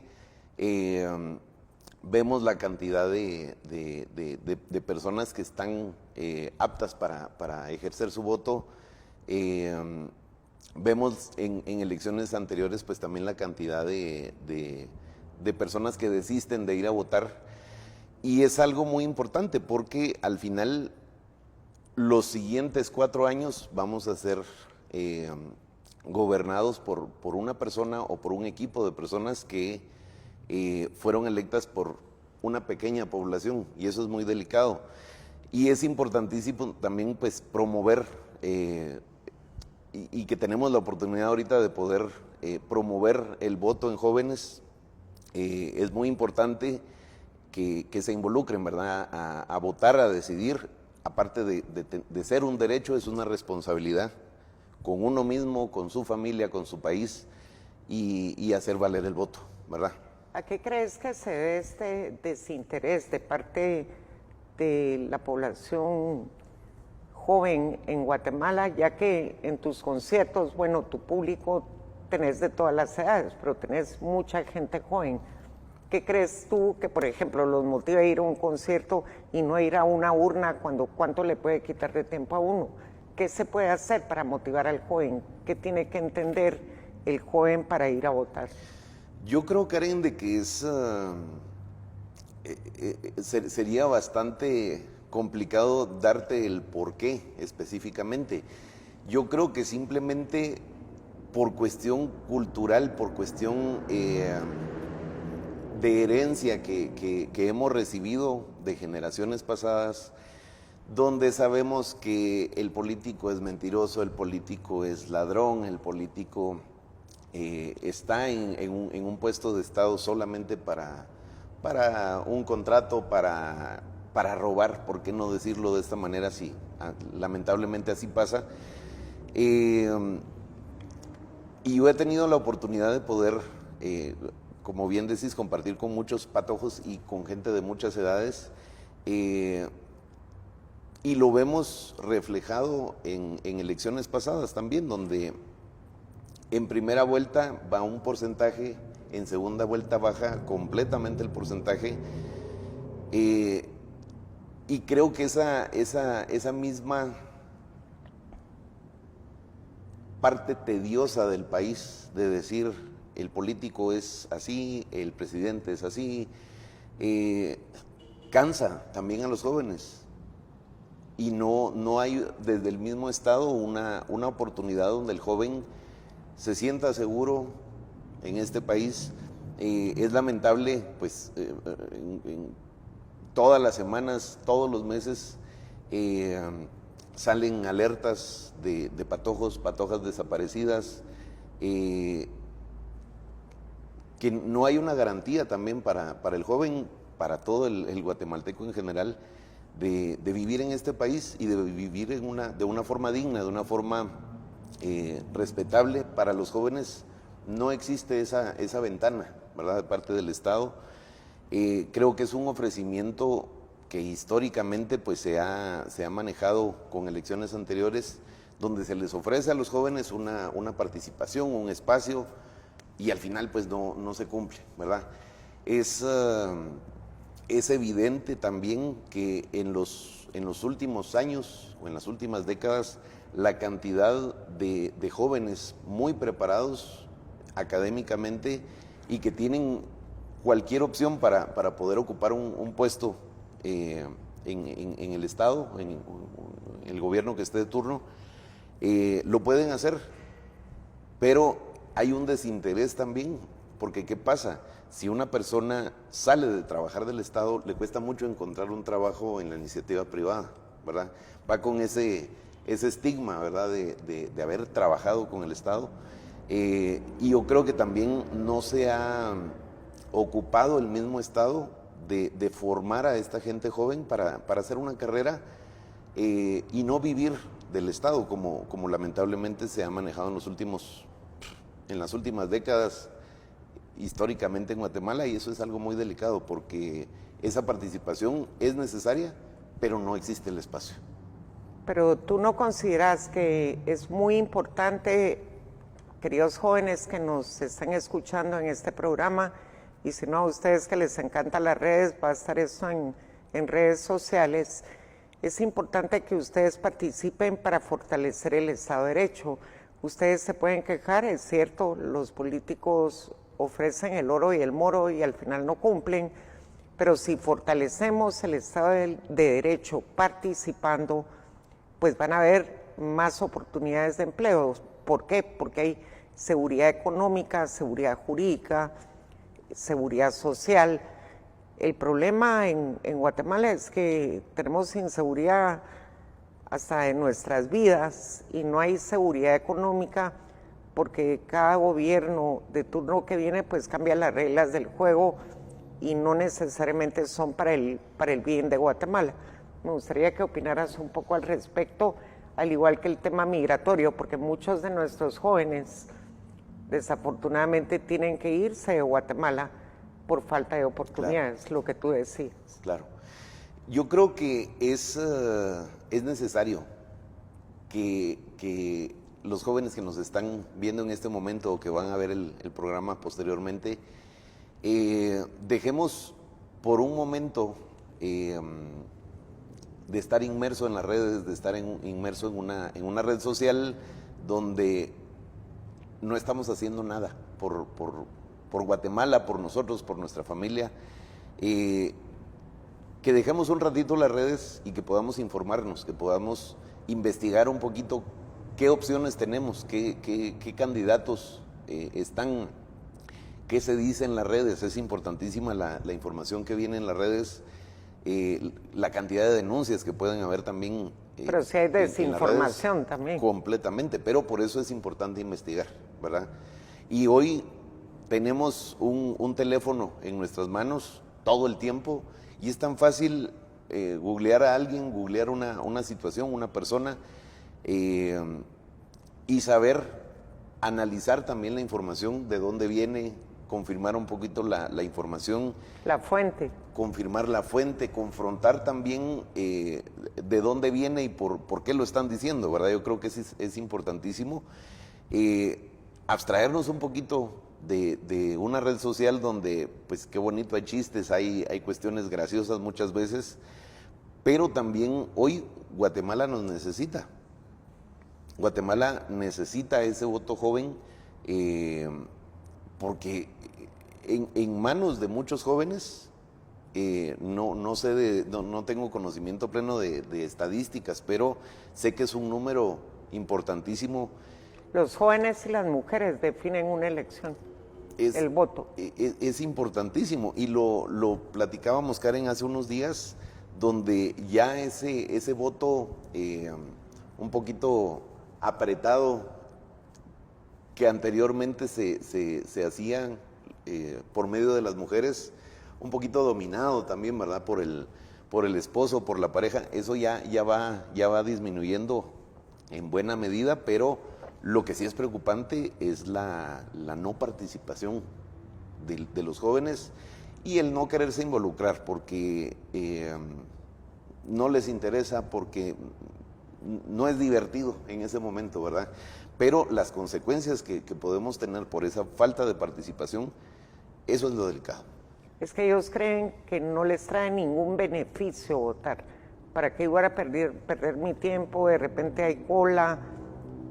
vemos la cantidad de personas que están aptas para ejercer su voto. Vemos en elecciones anteriores pues también la cantidad de personas que desisten de ir a votar, y es algo muy importante porque al final los siguientes 4 años vamos a ser gobernados por una persona o por un equipo de personas que fueron electas por una pequeña población, y eso es muy delicado. Y es importantísimo también pues promover y que tenemos la oportunidad ahorita de poder promover el voto en jóvenes. Es muy importante que se involucren, ¿verdad? A votar, a decidir. Aparte de ser un derecho, es una responsabilidad con uno mismo, con su familia, con su país, y hacer valer el voto, ¿verdad? ¿A qué crees que se debe este desinterés de parte de la población joven en Guatemala, ya que en tus conciertos, bueno, tu público tenés de todas las edades, pero tenés mucha gente joven? ¿Qué crees tú que, por ejemplo, los motiva a ir a un concierto y no ir a una urna cuánto le puede quitar de tiempo a uno? ¿Qué se puede hacer para motivar al joven? ¿Qué tiene que entender el joven para ir a votar? Yo creo, Karen, de que sería bastante complicado darte el por qué específicamente. Yo creo que simplemente por cuestión cultural, por cuestión de herencia que hemos recibido de generaciones pasadas, donde sabemos que el político es mentiroso, el político es ladrón, el político está en un puesto de Estado solamente para un contrato, para robar, ¿por qué no decirlo de esta manera? Sí, lamentablemente así pasa. Y yo he tenido la oportunidad de poder, como bien decís, compartir con muchos patojos y con gente de muchas edades, y lo vemos reflejado en elecciones pasadas también, donde en primera vuelta va un porcentaje, en segunda vuelta baja completamente el porcentaje, y creo que esa misma parte tediosa del país de decir el político es así, el presidente es así, cansa también a los jóvenes. Y no hay desde el mismo Estado una oportunidad donde el joven se sienta seguro en este país. Es lamentable, pues, en todas las semanas, todos los meses, salen alertas de patojas desaparecidas, que no hay una garantía también para el joven, para todo el guatemalteco en general, de vivir en este país y de vivir de una forma digna, de una forma respetable. Para los jóvenes no existe esa ventana, ¿verdad?, de parte del Estado. Creo que es un ofrecimiento que históricamente pues se ha manejado con elecciones anteriores, donde se les ofrece a los jóvenes una participación, un espacio, y al final pues no se cumple, ¿verdad? Es evidente también que en los últimos años o en las últimas décadas la cantidad de jóvenes muy preparados académicamente y que tienen cualquier opción para poder ocupar un puesto en el Estado, en el gobierno que esté de turno, lo pueden hacer, pero hay un desinterés también, porque ¿qué pasa? Si una persona sale de trabajar del Estado, le cuesta mucho encontrar un trabajo en la iniciativa privada, ¿verdad? Va con ese estigma, ¿verdad?, de haber trabajado con el Estado. Y yo creo que también no se ha ocupado el mismo Estado de formar a esta gente joven para hacer una carrera y no vivir del Estado, como lamentablemente se ha manejado en las últimas décadas, históricamente en Guatemala, y eso es algo muy delicado porque esa participación es necesaria, pero no existe el espacio. Pero tú no consideras que es muy importante, queridos jóvenes que nos están escuchando en este programa, y si no a ustedes que les encantan las redes, va a estar esto en redes sociales, es importante que ustedes participen para fortalecer el Estado de Derecho. Ustedes se pueden quejar, es cierto, los políticos ofrecen el oro y el moro y al final no cumplen, pero si fortalecemos el Estado de Derecho participando, pues van a haber más oportunidades de empleo. ¿Por qué? Porque hay seguridad económica, seguridad jurídica, seguridad social. El problema en Guatemala es que tenemos inseguridad hasta en nuestras vidas y no hay seguridad económica porque cada gobierno de turno que viene pues cambia las reglas del juego y no necesariamente son para el bien de Guatemala. Me gustaría que opinaras un poco al respecto, al igual que el tema migratorio, porque muchos de nuestros jóvenes desafortunadamente tienen que irse de Guatemala por falta de oportunidades, claro, lo que tú decías. Claro. Yo creo que es necesario que los jóvenes que nos están viendo en este momento o que van a ver el programa posteriormente, dejemos por un momento de estar inmerso en las redes, de estar inmerso en una red social donde no estamos haciendo nada por Guatemala, por nosotros, por nuestra familia. Que dejemos un ratito las redes y que podamos informarnos, que podamos investigar un poquito qué opciones tenemos, qué candidatos están qué se dice en las redes. Es importantísima la información que viene en las redes, la cantidad de denuncias que pueden haber también. Pero si hay desinformación también. Completamente, pero por eso es importante investigar, ¿verdad? Y hoy tenemos un teléfono en nuestras manos todo el tiempo y es tan fácil googlear a alguien, googlear una situación, una persona y saber analizar también la información, de dónde viene, confirmar un poquito la información. La fuente. Confirmar la fuente, confrontar también de dónde viene y por qué lo están diciendo, ¿verdad? Yo creo que es importantísimo abstraernos un poquito de una red social donde, pues qué bonito, hay chistes, hay cuestiones graciosas muchas veces, pero también hoy Guatemala nos necesita. Guatemala necesita ese voto joven porque en manos de muchos jóvenes, no tengo conocimiento pleno de estadísticas, pero sé que es un número importantísimo. Los jóvenes y las mujeres definen una elección, el voto. Es importantísimo y lo platicábamos, Karen, hace unos días, donde ya ese voto un poquito apretado que anteriormente se hacían por medio de las mujeres, un poquito dominado también, ¿verdad? Por el esposo, por la pareja, eso ya va disminuyendo en buena medida, pero lo que sí es preocupante es la no participación de los jóvenes y el no quererse involucrar porque no les interesa, porque no es divertido en ese momento, ¿verdad? Pero las consecuencias que podemos tener por esa falta de participación, eso es lo delicado. Es que ellos creen que no les trae ningún beneficio votar. ¿Para qué iba a perder mi tiempo? De repente hay cola.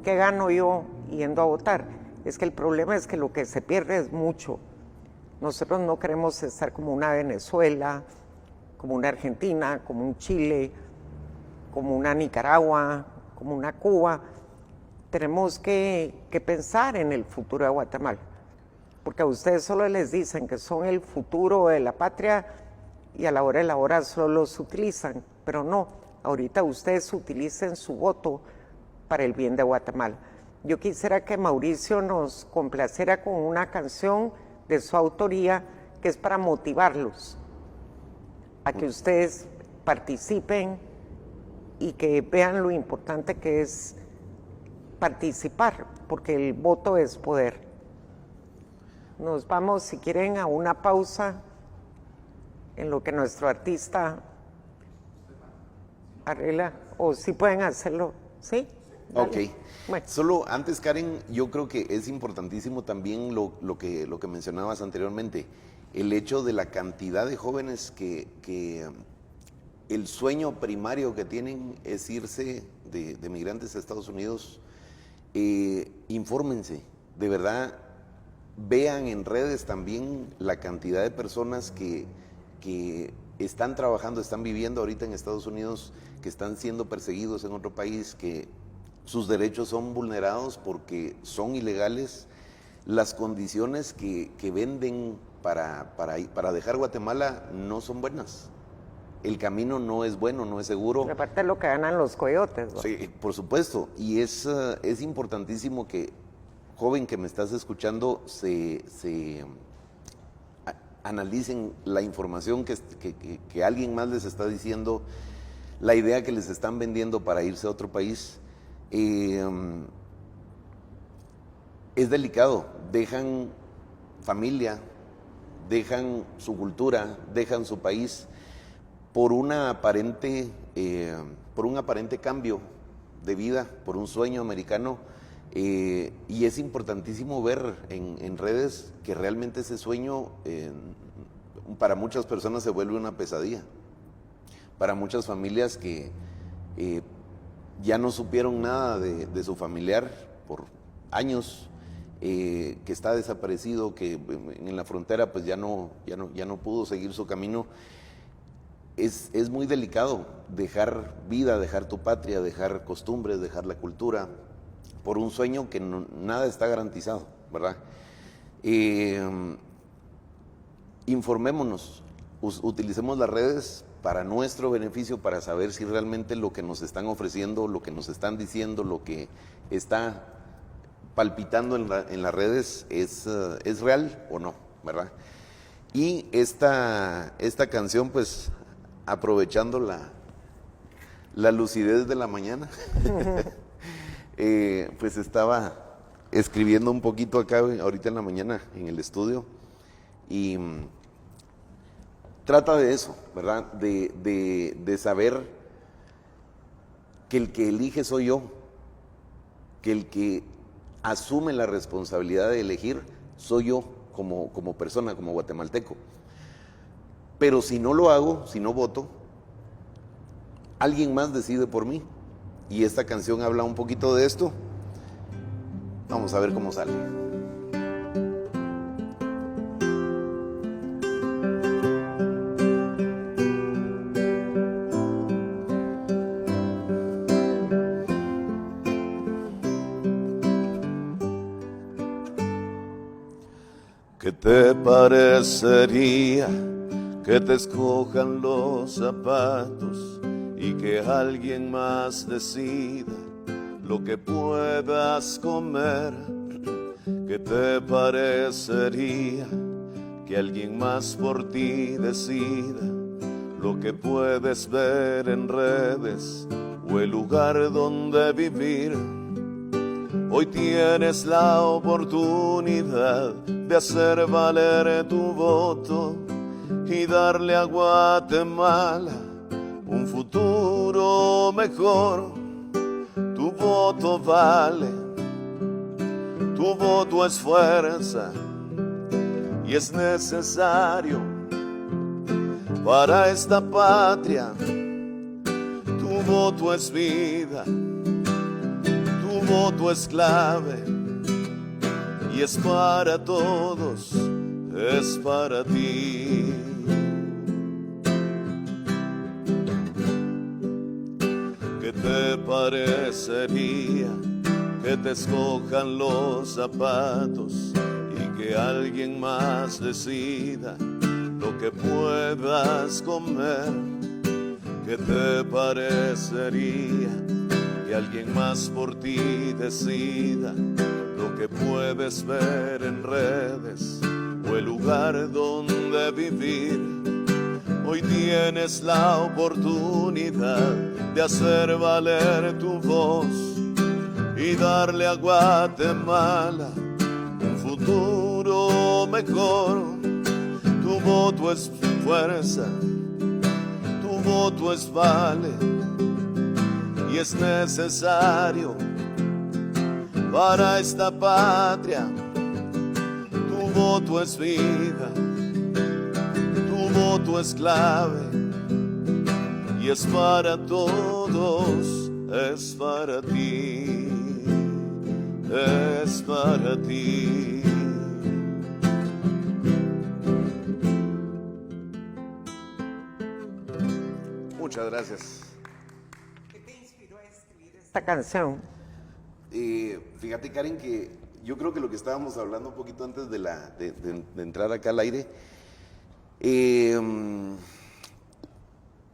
¿Qué gano yo yendo a votar? Es que el problema es que lo que se pierde es mucho. Nosotros no queremos estar como una Venezuela, como una Argentina, como un Chile, como una Nicaragua, como una Cuba. Tenemos que pensar en el futuro de Guatemala, porque a ustedes solo les dicen que son el futuro de la patria y a la hora de la hora solo los utilizan, pero no, ahorita ustedes utilicen su voto para el bien de Guatemala. Yo quisiera que Mauricio nos complaciera con una canción de su autoría que es para motivarlos a que ustedes participen y que vean lo importante que es participar, porque el voto es poder. Nos vamos, si quieren, a una pausa en lo que nuestro artista arregla, o si pueden hacerlo, ¿sí? Dale. Ok. Bueno. Solo antes, Karen, yo creo que es importantísimo también lo que mencionabas anteriormente, el hecho de la cantidad de jóvenes que el sueño primario que tienen es irse de migrantes a Estados Unidos. Infórmense, de verdad, vean en redes también la cantidad de personas que están trabajando, están viviendo ahorita en Estados Unidos, que están siendo perseguidos en otro país, que sus derechos son vulnerados porque son ilegales. Las condiciones que venden para dejar Guatemala no son buenas. El camino no es bueno, no es seguro. Pero aparte de lo que ganan los coyotes, ¿no? Sí, por supuesto. Y es importantísimo que, joven que me estás escuchando, se analicen la información que alguien más les está diciendo, la idea que les están vendiendo para irse a otro país. Es delicado. Dejan familia, dejan su cultura, dejan su país por un aparente cambio de vida, por un sueño americano, y es importantísimo ver en redes que realmente ese sueño para muchas personas se vuelve una pesadilla, para muchas familias que ya no supieron nada de su familiar por años, que está desaparecido, que en la frontera pues ya no pudo seguir su camino. Es muy delicado dejar vida, dejar tu patria, dejar costumbres, dejar la cultura, por un sueño que nada está garantizado, ¿verdad? informémonos, utilicemos las redes para nuestro beneficio, para saber si realmente lo que nos están ofreciendo, lo que nos están diciendo, lo que está palpitando en las redes es real o no, ¿verdad? Y esta canción, pues, aprovechando la lucidez de la mañana, pues estaba escribiendo un poquito acá ahorita en la mañana en el estudio y trata de eso, ¿verdad? De saber que el que elige soy yo, que el que asume la responsabilidad de elegir soy yo como persona, como guatemalteco. Pero si no lo hago, si no voto, alguien más decide por mí. Y esta canción habla un poquito de esto. Vamos a ver cómo sale. ¿Qué te parecería que te escojan los zapatos y que alguien más decida lo que puedas comer? ¿Qué te parecería que alguien más por ti decida lo que puedes ver en redes o el lugar donde vivir? Hoy tienes la oportunidad de hacer valer tu voto y darle a Guatemala un futuro mejor. Tu voto vale, tu voto es fuerza y es necesario para esta patria. Tu voto es vida, tu voto es clave y es para todos, es para ti. ¿Qué te parecería que te escojan los zapatos y que alguien más decida lo que puedas comer? ¿Qué te parecería que alguien más por ti decida lo que puedes ver en redes o el lugar donde vivir? Hoy tienes la oportunidad de hacer valer tu voz y darle a Guatemala un futuro mejor. Tu voto es fuerza, tu voto es vale y es necesario para esta patria. Tu voto es vida, tu voto es clave y es para todos, es para ti, es para ti. Muchas gracias. ¿Qué te inspiró a escribir esta canción? Fíjate, Karen, que yo creo que lo que estábamos hablando un poquito antes de entrar acá al aire,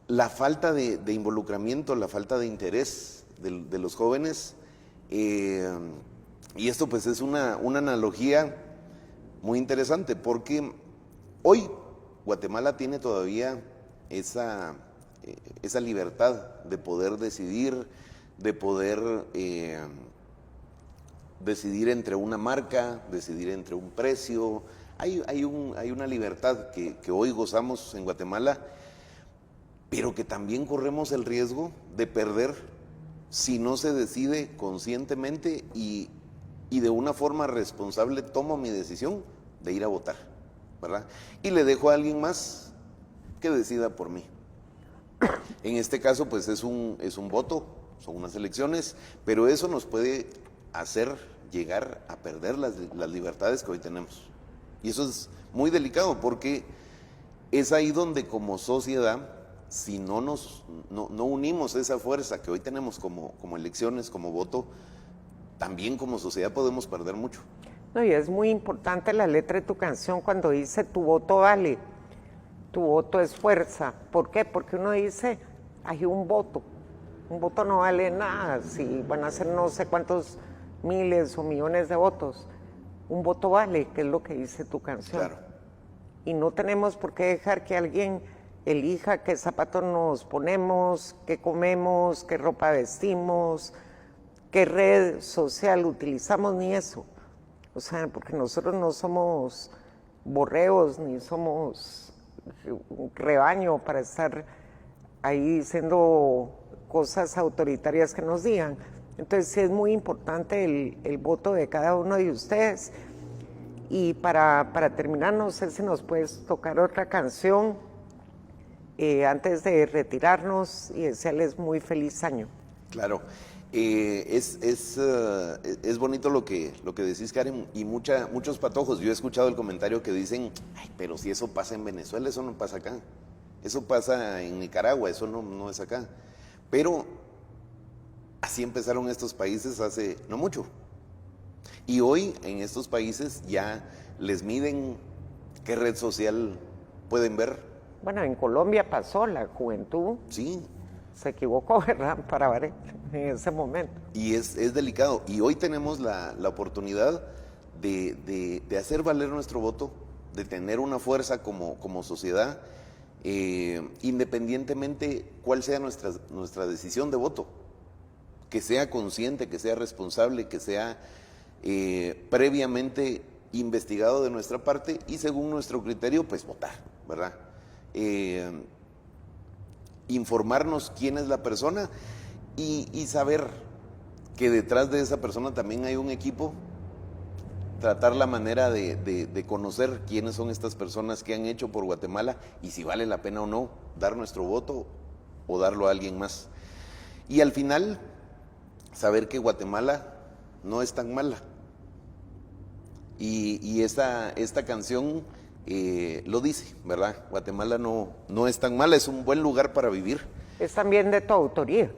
la falta de involucramiento, la falta de interés de los jóvenes, y esto pues es una analogía muy interesante, porque hoy Guatemala tiene todavía esa libertad de poder decidir, de poder decidir entre una marca, decidir entre un precio. Hay una libertad que hoy gozamos en Guatemala, pero que también corremos el riesgo de perder si no se decide conscientemente y de una forma responsable tomo mi decisión de ir a votar, ¿verdad? Y le dejo a alguien más que decida por mí. En este caso, pues es un voto, son unas elecciones, pero eso nos puede hacer llegar a perder las libertades que hoy tenemos. Y eso es muy delicado porque es ahí donde como sociedad, si no unimos esa fuerza que hoy tenemos como elecciones, como voto, también como sociedad podemos perder mucho. No, y es muy importante la letra de tu canción cuando dice tu voto vale, tu voto es fuerza. ¿Por qué? Porque uno dice, hay un voto no vale nada, si van a ser no sé cuántos miles o millones de votos. Un voto vale, que es lo que dice tu canción. Claro. Y no tenemos por qué dejar que alguien elija qué zapatos nos ponemos, qué comemos, qué ropa vestimos, qué red social utilizamos, ni eso. O sea, porque nosotros no somos borregos, ni somos un rebaño para estar ahí diciendo cosas autoritarias que nos digan. Entonces sí es muy importante el voto de cada uno de ustedes. Y para terminar, no sé si nos puedes tocar otra canción antes de retirarnos y desearles muy feliz año. Claro. Es bonito lo que decís, Karen, y muchos patojos. Yo he escuchado el comentario que dicen, ay, pero si eso pasa en Venezuela, eso no pasa acá. Eso pasa en Nicaragua, eso no es acá. Pero así empezaron estos países hace no mucho. Y hoy en estos países ya les miden qué red social pueden ver. Bueno, en Colombia pasó, la juventud Sí. se equivocó, ¿verdad? Para ver en ese momento. Y es delicado. Y hoy tenemos la oportunidad de hacer valer nuestro voto, de tener una fuerza como sociedad, independientemente cuál sea nuestra decisión de voto. Que sea consciente, que sea responsable, que sea previamente investigado de nuestra parte y según nuestro criterio, pues votar, ¿verdad? Informarnos quién es la persona y saber que detrás de esa persona también hay un equipo, tratar la manera de conocer quiénes son estas personas que han hecho por Guatemala y si vale la pena o no dar nuestro voto o darlo a alguien más. Y al final, saber que Guatemala no es tan mala. Y esta canción lo dice, ¿verdad? Guatemala no es tan mala, es un buen lugar para vivir. Es también de tu autoría.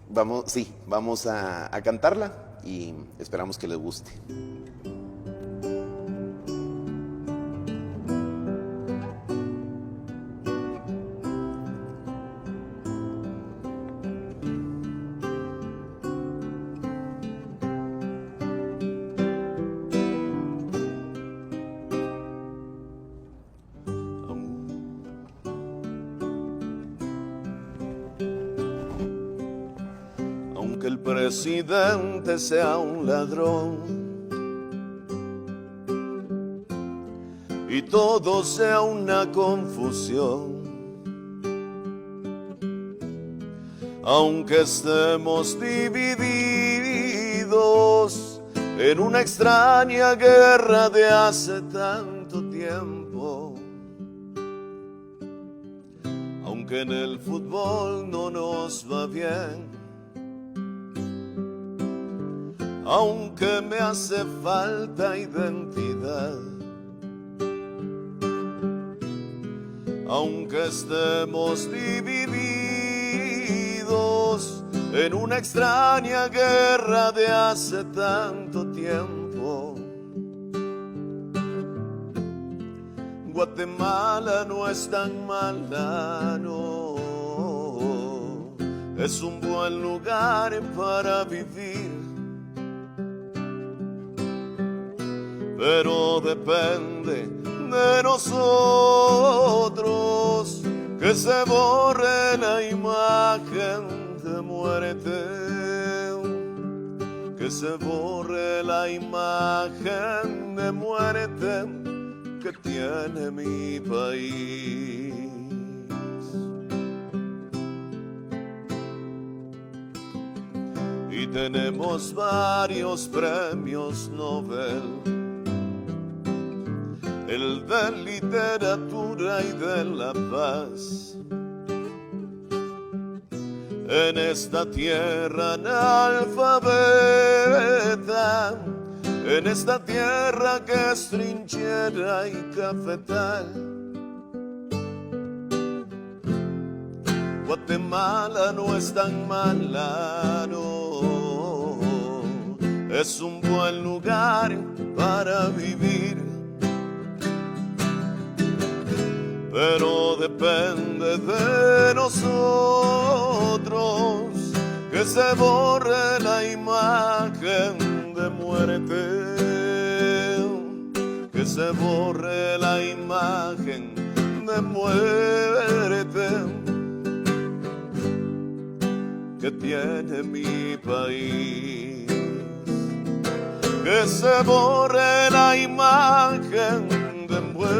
Vamos a cantarla y esperamos que les guste. Aunque el presidente sea un ladrón y todo sea una confusión, aunque estemos divididos en una extraña guerra de hace tanto tiempo, aunque en el fútbol no nos va bien, aunque me hace falta identidad, aunque estemos divididos en una extraña guerra de hace tanto tiempo, Guatemala no es tan mala, no, es un buen lugar para vivir. Pero depende de nosotros que se borre la imagen de muerte, que se borre la imagen de muerte que tiene mi país. Y tenemos varios premios Nobel, el de literatura y de la paz. En esta tierra analfabeta, en esta tierra que es trinchera y cafetal, Guatemala no es tan mala, no, es un buen lugar para vivir, pero depende de nosotros que se borre la imagen de muerte, que se borre la imagen de muerte que tiene mi país, que se borre la imagen de muerte,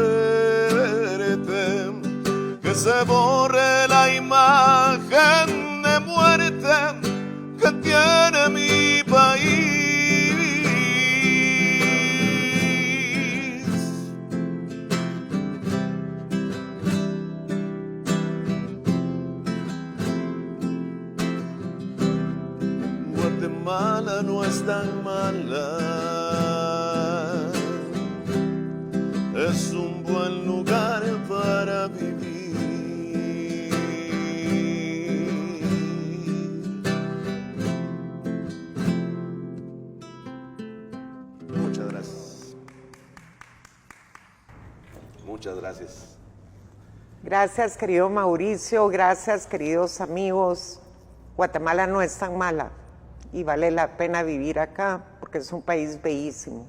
que se borre la imagen de muerte que tiene mi país. Guatemala no es tan mala, es un buen lugar para vivir. Muchas gracias. Muchas gracias. Gracias, querido Mauricio, gracias, queridos amigos. Guatemala no es tan mala y vale la pena vivir acá porque es un país bellísimo.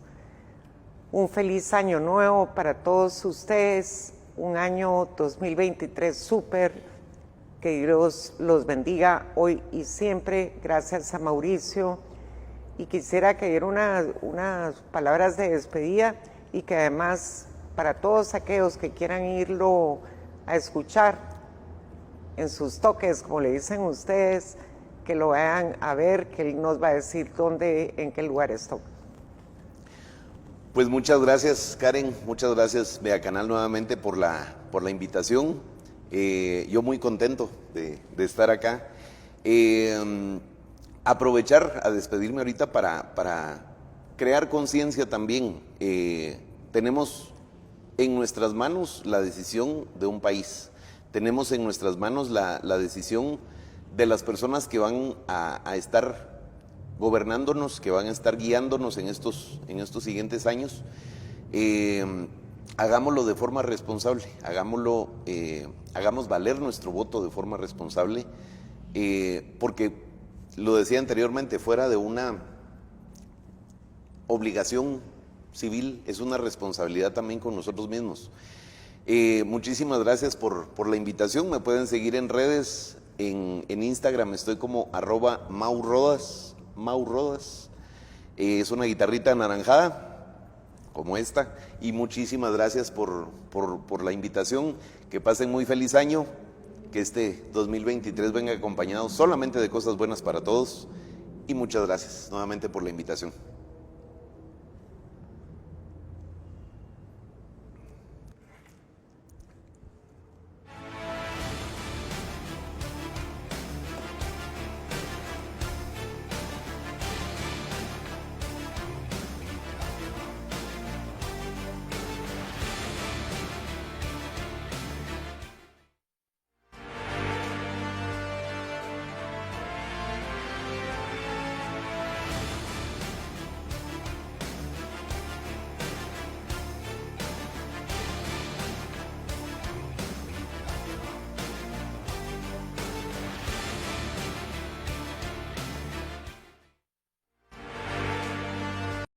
Un feliz año nuevo para todos ustedes, un año 2023 súper, que Dios los bendiga hoy y siempre. Gracias a Mauricio, y quisiera que diera unas palabras de despedida y que además para todos aquellos que quieran irlo a escuchar en sus toques, como le dicen ustedes, que lo vayan a ver, que él nos va a decir dónde, en qué lugares toca. Pues muchas gracias, Karen, muchas gracias, Megacanal, nuevamente por la invitación. Yo muy contento de estar acá. Aprovechar a despedirme ahorita para crear conciencia también. Tenemos en nuestras manos la decisión de un país. Tenemos en nuestras manos la decisión de las personas que van a estar gobernándonos, que van a estar guiándonos en estos siguientes años. Hagámoslo de forma responsable, hagamos valer nuestro voto de forma responsable, porque, lo decía anteriormente, fuera de una obligación civil, es una responsabilidad también con nosotros mismos. Muchísimas gracias por la invitación. Me pueden seguir en redes, en Instagram estoy como @MauRodas. Es una guitarrita anaranjada como esta, y muchísimas gracias por la invitación. Que pasen muy feliz año, que este 2023 venga acompañado solamente de cosas buenas para todos, y muchas gracias nuevamente por la invitación.